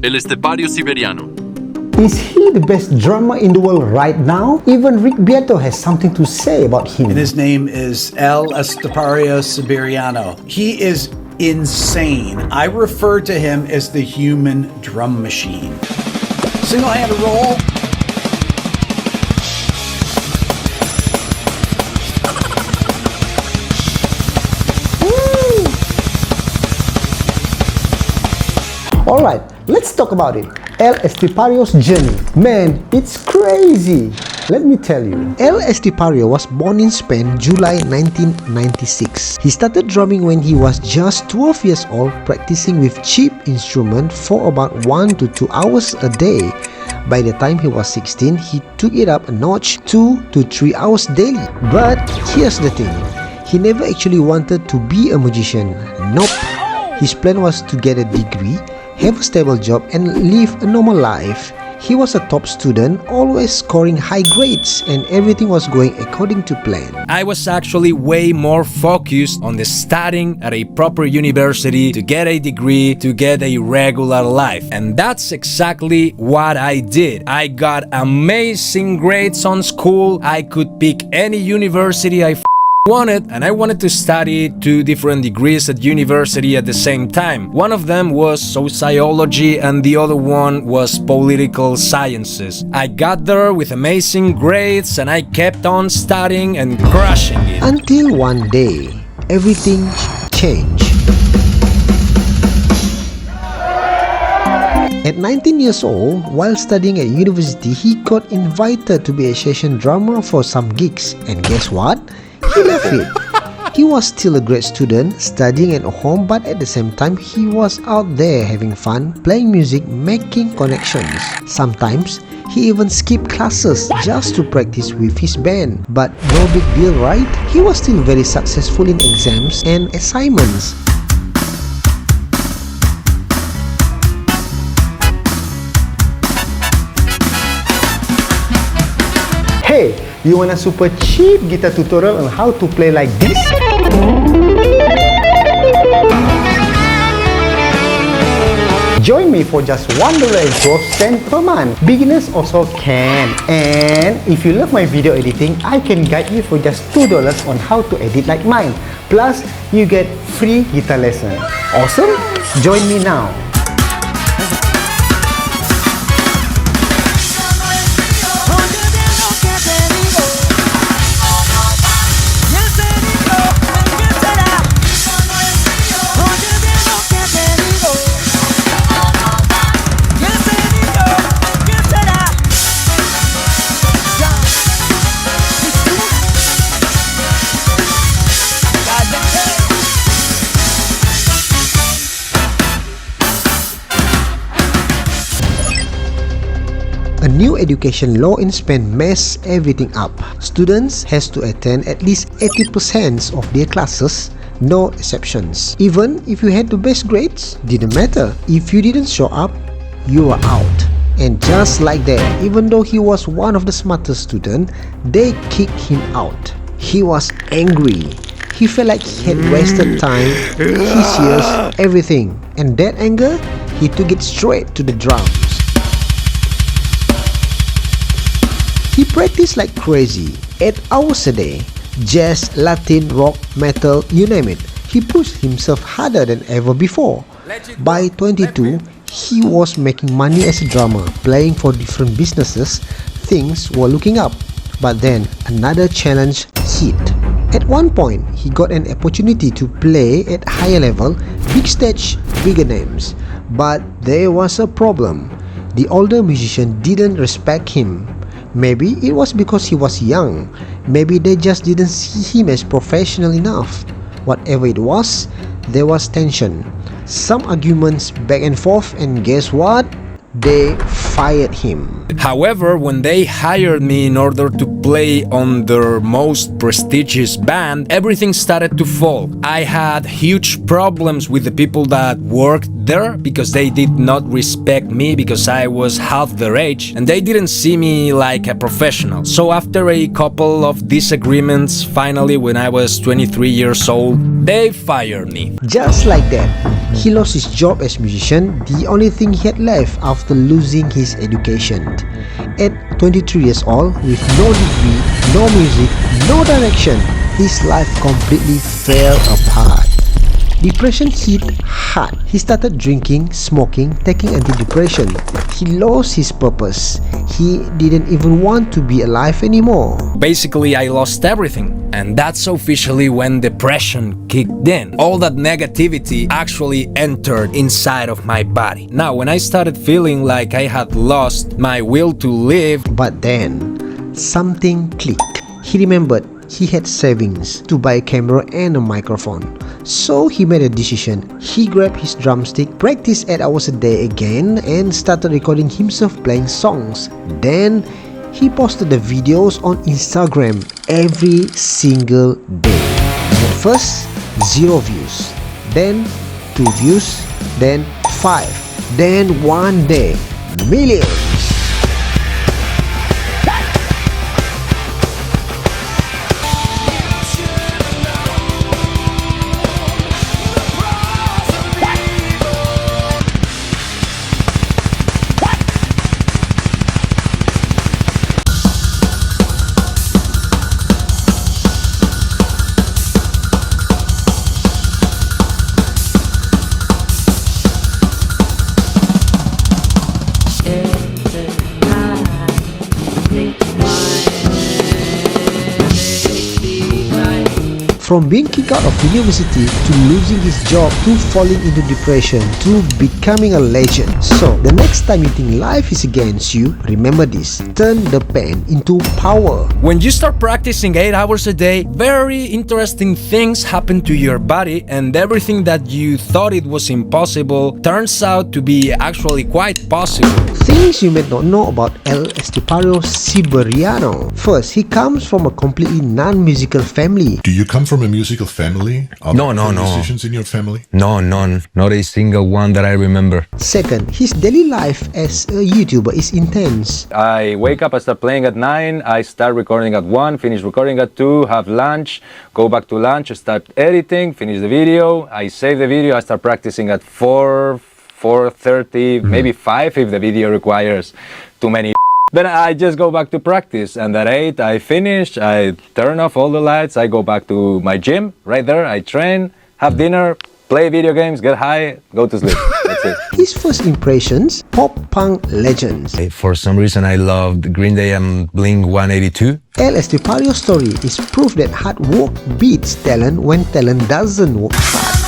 El Estepario Siberiano. Is he the best drummer in the world right now? Even Rick Beato has something to say about him. And his name is Estepario Siberiano. He is insane. I refer to him as the human drum machine. Single-handed roll. Alright, let's talk about it. El Estepario's journey. Man, it's crazy. Let me tell you. El Estepario was born in Spain, July 1996. He started drumming when he was just 12 years old, practicing with cheap instruments for about 1 to 2 hours a day. By the time he was 16, he took it up a notch, 2 to 3 hours daily. But here's the thing. He never actually wanted to be a musician. Nope. His plan was to get a degree, have a stable job and live a normal life. He was a top student, always scoring high grades, and everything was going according to plan. I was actually way more focused on the studying at a proper university to get a degree, to get a regular life. And that's exactly what I did. I got amazing grades on school. I could pick any university I wanted, and I wanted to study 2 different degrees at university at the same time. One of them was sociology and the other one was political sciences. I got there with amazing grades and I kept on studying and crushing it. Until one day, everything changed. At 19 years old, while studying at university, he got invited to be a session drummer for some gigs. And guess what? He left it. He was still a great student, studying at home, but at the same time, he was out there having fun, playing music, making connections. Sometimes, he even skipped classes just to practice with his band. But no big deal, right? He was still very successful in exams and assignments. Hey! You want a super cheap guitar tutorial on how to play like this? Join me for just $1.12 per month. Beginners also can. And if you love my video editing, I can guide you for just $2 on how to edit like mine. Plus, you get free guitar lesson. Awesome? Join me now. A new education law in Spain messed everything up. Students has to attend at least 80% of their classes, no exceptions. Even if you had the best grades, didn't matter. If you didn't show up, you were out. And just like that, even though he was one of the smartest students, they kicked him out. He was angry. He felt like he had wasted time, his years, everything. And that anger, he took it straight to the drums. He practiced like crazy, 8 hours a day. Jazz, Latin, rock, metal, you name it. He pushed himself harder than ever before. By 22, he was making money as a drummer, playing for different businesses. Things were looking up. But then, another challenge hit. At one point, he got an opportunity to play at higher level, big stage, bigger names. But there was a problem. The older musician didn't respect him. Maybe it was because he was young. Maybe they just didn't see him as professional enough. Whatever it was, there was tension. Some arguments back and forth, and guess what? they fired him. However, when they hired me in order to play on their most prestigious band, everything started to fall. I had huge problems with the people that worked there because they did not respect me because I was half their age and they didn't see me like a professional. So after a couple of disagreements, finally when I was 23 years old, they fired me. Just like that, he lost his job as musician, the only thing he had left after losing his education. At 23 years old, with no degree, no music, no direction, his life completely fell apart. Depression hit hard. He started drinking, smoking, taking antidepressant. He lost his purpose. He didn't even want to be alive anymore. Basically, I lost everything. And that's officially when depression kicked in. All that negativity actually entered inside of my body. Now, when I started feeling like I had lost my will to live, But then, something clicked. He remembered he had savings to buy a camera and a microphone. So he made a decision. He grabbed his drumstick, practiced 8 hours a day again, and started recording himself playing songs. Then, he posted the videos on Instagram every single day. At first, 0 views. Then, 2 views. Then, 5. Then, one day, millions. From being kicked out of university to losing his job to falling into depression to becoming a legend. So, the next time you think life is against you, remember this: turn the pain into power. when you start practicing 8 hours a day, very interesting things happen to your body, and everything that you thought it was impossible turns out to be actually quite possible. Things you may not know about Estepario Siberiano. First, he comes from a completely non-musical family. Do you come from a musical family? Are No, there no. musicians in your family? No, none. Not a single one that I remember. Second, his daily life as a YouTuber is intense. I wake up, I start playing at 9, I start recording at 1, finish recording at 2, have lunch, go back to lunch, start editing, finish the video, I save the video, I start practicing at 4, 4:30, maybe 5 if the video requires too many. Then I just go back to practice, and at 8 I finish, I turn off all the lights, I go back to my gym, right there, I train, have dinner, play video games, get high, go to sleep. That's it. His first impressions, pop punk legends. For some reason, I loved Green Day and Blink 182. Estepario's story is proof that hard work beats talent when talent doesn't work hard.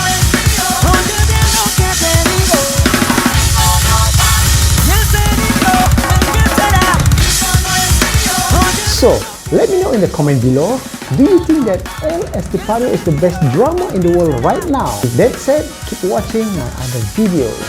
So, let me know in the comment below, do you think that Estepario is the best drummer in the world right now? With that said, keep watching my other videos.